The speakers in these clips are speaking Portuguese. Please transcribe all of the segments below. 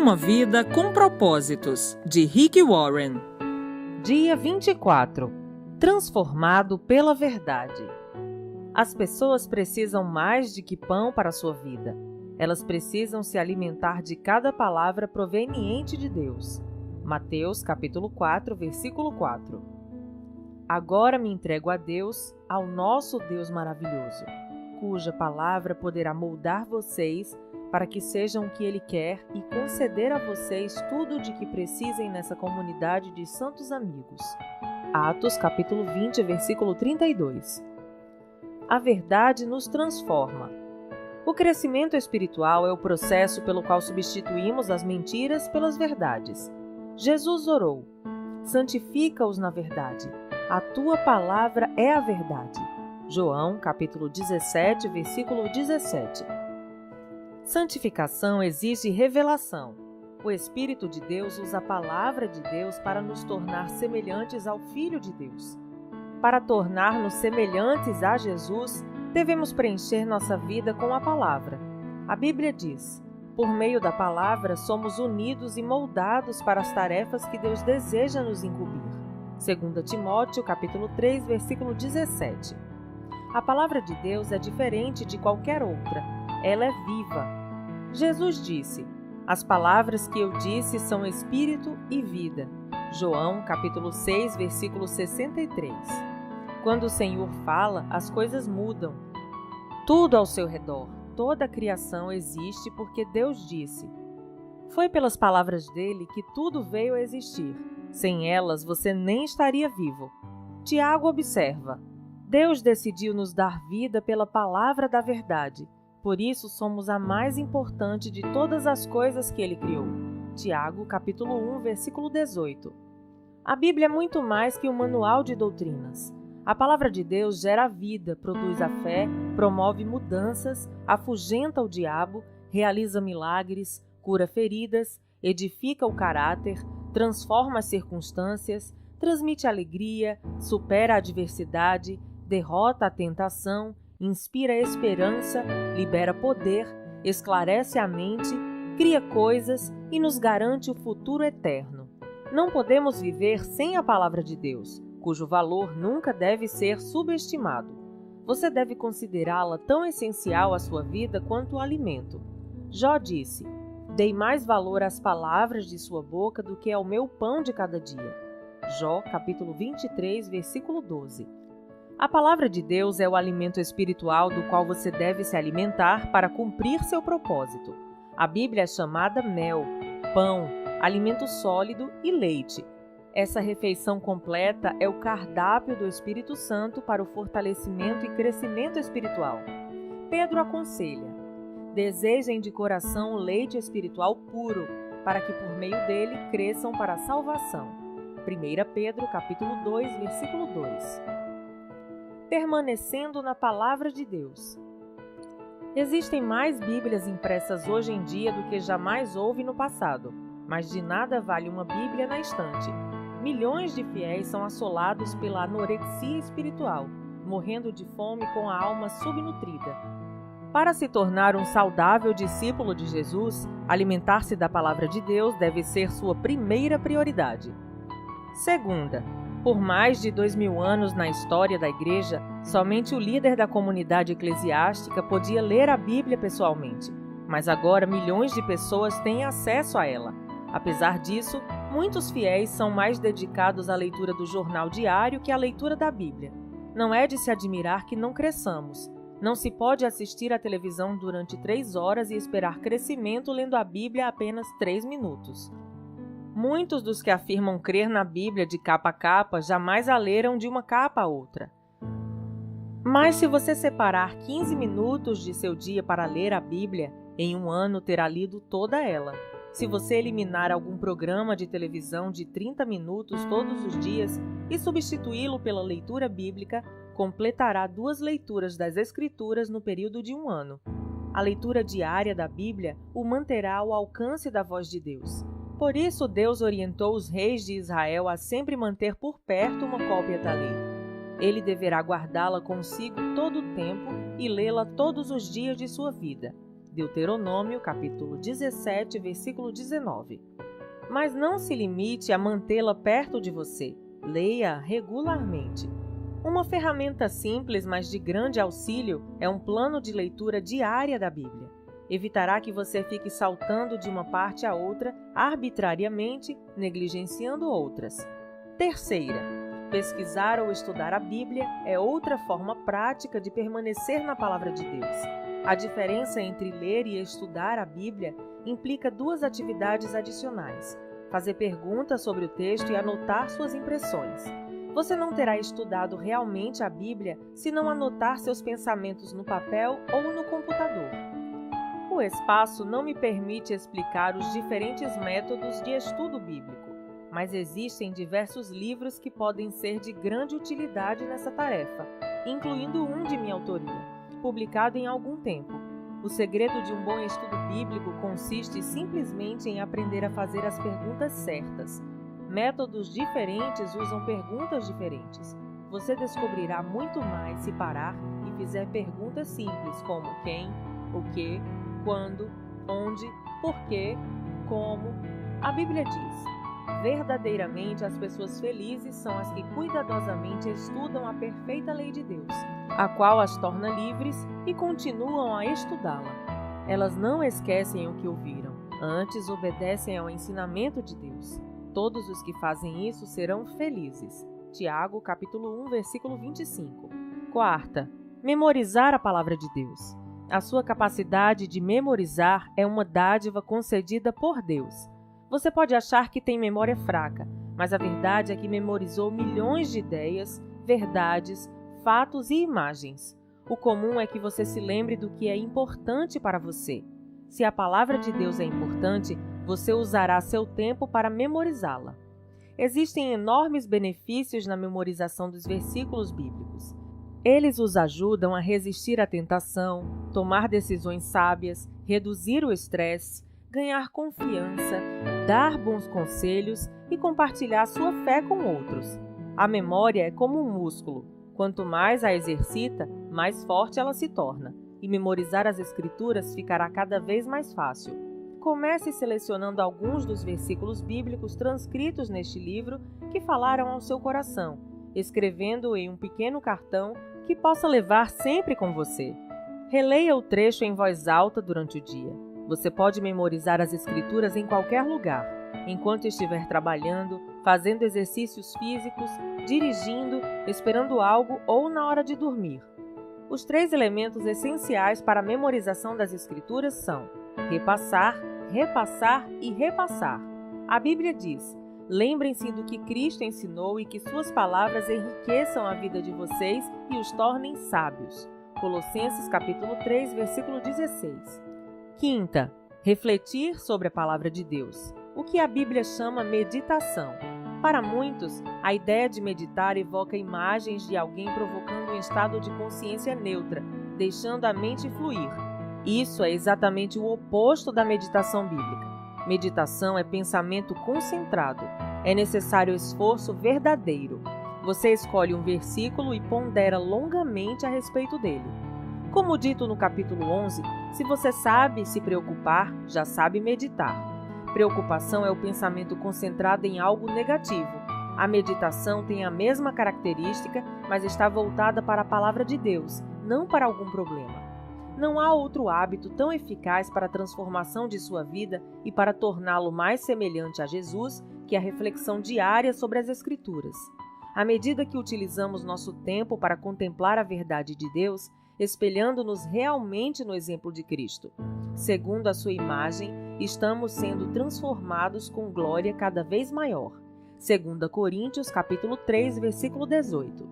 Uma vida com propósitos, de Rick Warren. Dia 24. Transformado pela verdade. As pessoas precisam mais de que pão para a sua vida. Elas precisam se alimentar de cada palavra proveniente de Deus. Mateus capítulo 4, versículo 4. Agora me entrego a Deus, ao nosso Deus maravilhoso, cuja palavra poderá moldar vocês para que sejam o que Ele quer e conceder a vocês tudo de que precisem nessa comunidade de santos amigos. Atos capítulo 20, versículo 32. A verdade nos transforma. O crescimento espiritual é o processo pelo qual substituímos as mentiras pelas verdades. Jesus orou: santifica-os na verdade. A tua palavra é a verdade. João capítulo 17, versículo 17. Santificação exige revelação. O Espírito de Deus usa a palavra de Deus para nos tornar semelhantes ao Filho de Deus. Para tornar-nos semelhantes a Jesus, devemos preencher nossa vida com a palavra. A Bíblia diz: por meio da palavra somos unidos e moldados para as tarefas que Deus deseja nos incumbir. 2 Timóteo capítulo 3, versículo 17. A palavra de Deus é diferente de qualquer outra. Ela é viva. Jesus disse: as palavras que eu disse são espírito e vida. João capítulo 6, versículo 63. Quando o Senhor fala, as coisas mudam. Tudo ao seu redor, toda a criação existe porque Deus disse. Foi pelas palavras dele que tudo veio a existir. Sem elas, você nem estaria vivo. Tiago observa: Deus decidiu nos dar vida pela palavra da verdade. Por isso, somos a mais importante de todas as coisas que ele criou. Tiago, capítulo 1, versículo 18. A Bíblia é muito mais que um manual de doutrinas. A palavra de Deus gera vida, produz a fé, promove mudanças, afugenta o diabo, realiza milagres, cura feridas, edifica o caráter, transforma as circunstâncias, transmite alegria, supera a adversidade, derrota a tentação, inspira esperança, libera poder, esclarece a mente, cria coisas e nos garante o futuro eterno. Não podemos viver sem a palavra de Deus, cujo valor nunca deve ser subestimado. Você deve considerá-la tão essencial à sua vida quanto o alimento. Jó disse: dei mais valor às palavras de sua boca do que ao meu pão de cada dia. Jó, capítulo 23, versículo 12. A palavra de Deus é o alimento espiritual do qual você deve se alimentar para cumprir seu propósito. A Bíblia é chamada mel, pão, alimento sólido e leite. Essa refeição completa é o cardápio do Espírito Santo para o fortalecimento e crescimento espiritual. Pedro aconselha: desejem de coração o leite espiritual puro, para que por meio dele cresçam para a salvação. 1 Pedro capítulo 2, versículo 2. Permanecendo na palavra de Deus. Existem mais Bíblias impressas hoje em dia do que jamais houve no passado, mas de nada vale uma Bíblia na estante. Milhões de fiéis são assolados pela anorexia espiritual, morrendo de fome com a alma subnutrida. Para se tornar um saudável discípulo de Jesus, alimentar-se da palavra de Deus deve ser sua primeira prioridade. Segunda, por mais de 2000 anos na história da Igreja, somente o líder da comunidade eclesiástica podia ler a Bíblia pessoalmente, mas agora milhões de pessoas têm acesso a ela. Apesar disso, muitos fiéis são mais dedicados à leitura do jornal diário que à leitura da Bíblia. Não é de se admirar que não cresçamos. Não se pode assistir à televisão durante 3 horas e esperar crescimento lendo a Bíblia apenas 3 minutos. Muitos dos que afirmam crer na Bíblia de capa a capa jamais a leram de uma capa a outra. Mas se você separar 15 minutos de seu dia para ler a Bíblia, em um ano terá lido toda ela. Se você eliminar algum programa de televisão de 30 minutos todos os dias e substituí-lo pela leitura bíblica, completará 2 leituras das Escrituras no período de um ano. A leitura diária da Bíblia o manterá ao alcance da voz de Deus. Por isso, Deus orientou os reis de Israel a sempre manter por perto uma cópia da lei. Ele deverá guardá-la consigo todo o tempo e lê-la todos os dias de sua vida. Deuteronômio, capítulo 17, versículo 19. Mas não se limite a mantê-la perto de você. Leia regularmente. Uma ferramenta simples, mas de grande auxílio, é um plano de leitura diária da Bíblia. Evitará que você fique saltando de uma parte a outra arbitrariamente, negligenciando outras. Terceira, pesquisar ou estudar a Bíblia é outra forma prática de permanecer na Palavra de Deus. A diferença entre ler e estudar a Bíblia implica duas atividades adicionais: fazer perguntas sobre o texto e anotar suas impressões. Você não terá estudado realmente a Bíblia se não anotar seus pensamentos no papel ou no computador. O espaço não me permite explicar os diferentes métodos de estudo bíblico, mas existem diversos livros que podem ser de grande utilidade nessa tarefa, incluindo um de minha autoria, publicado em algum tempo. O segredo de um bom estudo bíblico consiste simplesmente em aprender a fazer as perguntas certas. Métodos diferentes usam perguntas diferentes. Você descobrirá muito mais se parar e fizer perguntas simples como quem, o que, quando, onde, porquê, como. A Bíblia diz: verdadeiramente as pessoas felizes são as que cuidadosamente estudam a perfeita lei de Deus, a qual as torna livres e continuam a estudá-la. Elas não esquecem o que ouviram, antes obedecem ao ensinamento de Deus. Todos os que fazem isso serão felizes. Tiago, capítulo 1, versículo 25. Quarta, memorizar a palavra de Deus. A sua capacidade de memorizar é uma dádiva concedida por Deus. Você pode achar que tem memória fraca, mas a verdade é que memorizou milhões de ideias, verdades, fatos e imagens. O comum é que você se lembre do que é importante para você. Se a palavra de Deus é importante, você usará seu tempo para memorizá-la. Existem enormes benefícios na memorização dos versículos bíblicos. Eles os ajudam a resistir à tentação, tomar decisões sábias, reduzir o estresse, ganhar confiança, dar bons conselhos e compartilhar sua fé com outros. A memória é como um músculo. Quanto mais a exercita, mais forte ela se torna, e memorizar as Escrituras ficará cada vez mais fácil. Comece selecionando alguns dos versículos bíblicos transcritos neste livro que falaram ao seu coração, escrevendo-o em um pequeno cartão que possa levar sempre com você. Releia o trecho em voz alta durante o dia. Você pode memorizar as Escrituras em qualquer lugar, enquanto estiver trabalhando, fazendo exercícios físicos, dirigindo, esperando algo ou na hora de dormir. Os 3 elementos essenciais para a memorização das Escrituras são repassar, repassar e repassar. A Bíblia diz: lembrem-se do que Cristo ensinou e que suas palavras enriqueçam a vida de vocês e os tornem sábios. Colossenses capítulo 3, versículo 16. Quinta, refletir sobre a palavra de Deus. O que a Bíblia chama meditação. Para muitos, a ideia de meditar evoca imagens de alguém provocando um estado de consciência neutra, deixando a mente fluir. Isso é exatamente o oposto da meditação bíblica. Meditação é pensamento concentrado. É necessário esforço verdadeiro. Você escolhe um versículo e pondera longamente a respeito dele. Como dito no capítulo 11, se você sabe se preocupar, já sabe meditar. Preocupação é o pensamento concentrado em algo negativo. A meditação tem a mesma característica, mas está voltada para a palavra de Deus, não para algum problema. Não há outro hábito tão eficaz para a transformação de sua vida e para torná-lo mais semelhante a Jesus que a reflexão diária sobre as Escrituras. À medida que utilizamos nosso tempo para contemplar a verdade de Deus, espelhando-nos realmente no exemplo de Cristo, segundo a sua imagem, estamos sendo transformados com glória cada vez maior. 2 Coríntios, capítulo 3, versículo 18.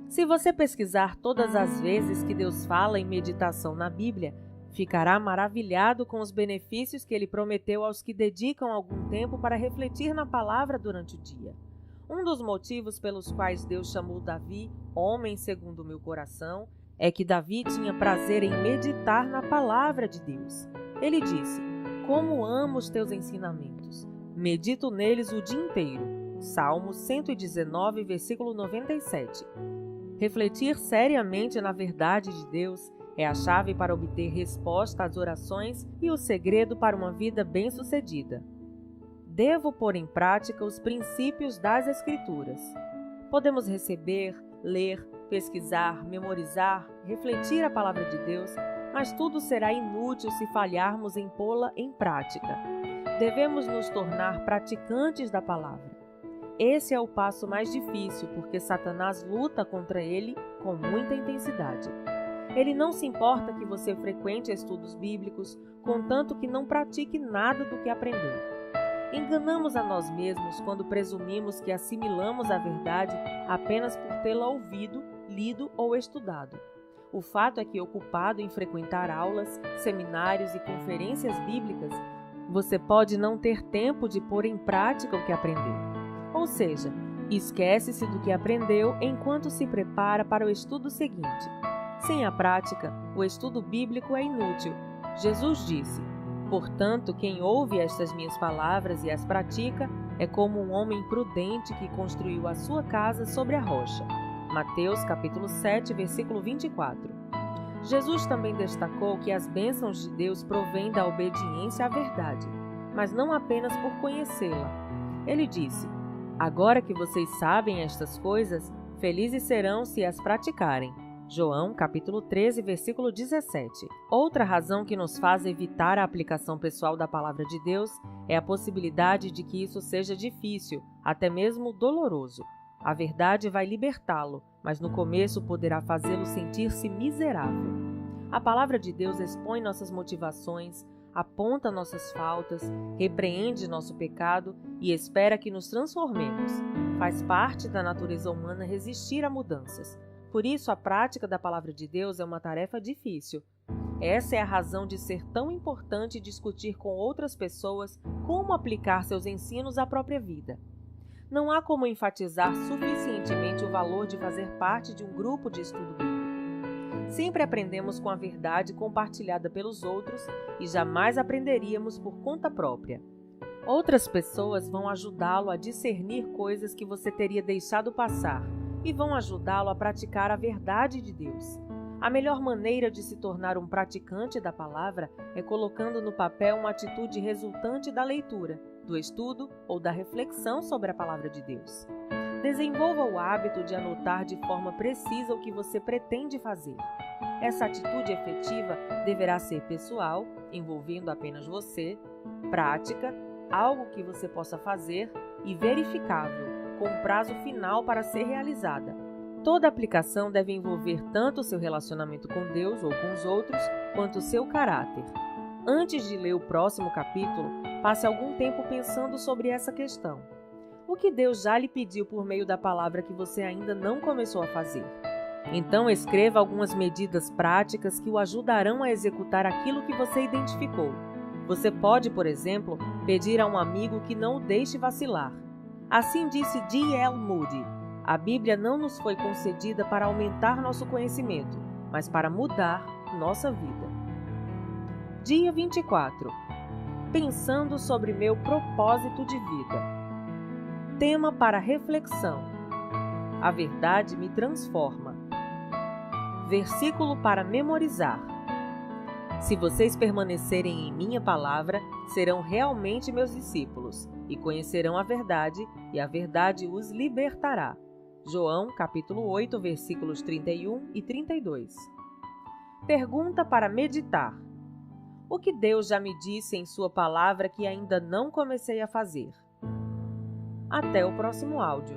Se você pesquisar todas as vezes que Deus fala em meditação na Bíblia, ficará maravilhado com os benefícios que Ele prometeu aos que dedicam algum tempo para refletir na palavra durante o dia. Um dos motivos pelos quais Deus chamou Davi, homem segundo o meu coração, é que Davi tinha prazer em meditar na palavra de Deus. Ele disse: como amo os teus ensinamentos, medito neles o dia inteiro. Salmo 119, versículo 97. Refletir seriamente na verdade de Deus É a chave para obter resposta às orações e o segredo para uma vida bem-sucedida. Devo pôr em prática os princípios das Escrituras. Podemos receber, ler, pesquisar, memorizar, refletir a palavra de Deus, mas tudo será inútil se falharmos em pô-la em prática. Devemos nos tornar praticantes da palavra. Esse é o passo mais difícil, porque Satanás luta contra ele com muita intensidade. Ele não se importa que você frequente estudos bíblicos, contanto que não pratique nada do que aprendeu. Enganamos a nós mesmos quando presumimos que assimilamos a verdade apenas por tê-la ouvido, lido ou estudado. O fato é que, ocupado em frequentar aulas, seminários e conferências bíblicas, você pode não ter tempo de pôr em prática o que aprendeu. Ou seja, esquece-se do que aprendeu enquanto se prepara para o estudo seguinte. Sem a prática, o estudo bíblico é inútil. Jesus disse: "Portanto, quem ouve estas minhas palavras e as pratica é como um homem prudente que construiu a sua casa sobre a rocha." Mateus capítulo 7, versículo 24. Jesus também destacou que as bênçãos de Deus provêm da obediência à verdade, mas não apenas por conhecê-la. Ele disse: "Agora que vocês sabem estas coisas, felizes serão se as praticarem." João, capítulo 13, versículo 17. Outra razão que nos faz evitar a aplicação pessoal da palavra de Deus é a possibilidade de que isso seja difícil, até mesmo doloroso. A verdade vai libertá-lo, mas no começo poderá fazê-lo sentir-se miserável. A palavra de Deus expõe nossas motivações, aponta nossas faltas, repreende nosso pecado e espera que nos transformemos. Faz parte da natureza humana resistir a mudanças. Por isso, a prática da palavra de Deus é uma tarefa difícil. Essa é a razão de ser tão importante discutir com outras pessoas como aplicar seus ensinos à própria vida. Não há como enfatizar suficientemente o valor de fazer parte de um grupo de estudo bíblico. Sempre aprendemos com a verdade compartilhada pelos outros e jamais aprenderíamos por conta própria. Outras pessoas vão ajudá-lo a discernir coisas que você teria deixado passar e vão ajudá-lo a praticar a verdade de Deus. A melhor maneira de se tornar um praticante da palavra é colocando no papel uma atitude resultante da leitura, do estudo ou da reflexão sobre a palavra de Deus. Desenvolva o hábito de anotar de forma precisa o que você pretende fazer. Essa atitude efetiva deverá ser pessoal, envolvendo apenas você, prática, algo que você possa fazer e verificável, com prazo final para ser realizada. Toda aplicação deve envolver tanto o seu relacionamento com Deus ou com os outros, quanto o seu caráter. Antes de ler o próximo capítulo, passe algum tempo pensando sobre essa questão. O que Deus já lhe pediu por meio da palavra que você ainda não começou a fazer? Então escreva algumas medidas práticas que o ajudarão a executar aquilo que você identificou. Você pode, por exemplo, pedir a um amigo que não o deixe vacilar. Assim disse D.L. Moody: "A Bíblia não nos foi concedida para aumentar nosso conhecimento, mas para mudar nossa vida." Dia 24. Pensando sobre meu propósito de vida. Tema para reflexão: a verdade me transforma. Versículo para memorizar: se vocês permanecerem em minha palavra, serão realmente meus discípulos, e conhecerão a verdade, e a verdade os libertará. João, capítulo 8, versículos 31 e 32. Pergunta para meditar: o que Deus já me disse em sua palavra que ainda não comecei a fazer? Até o próximo áudio.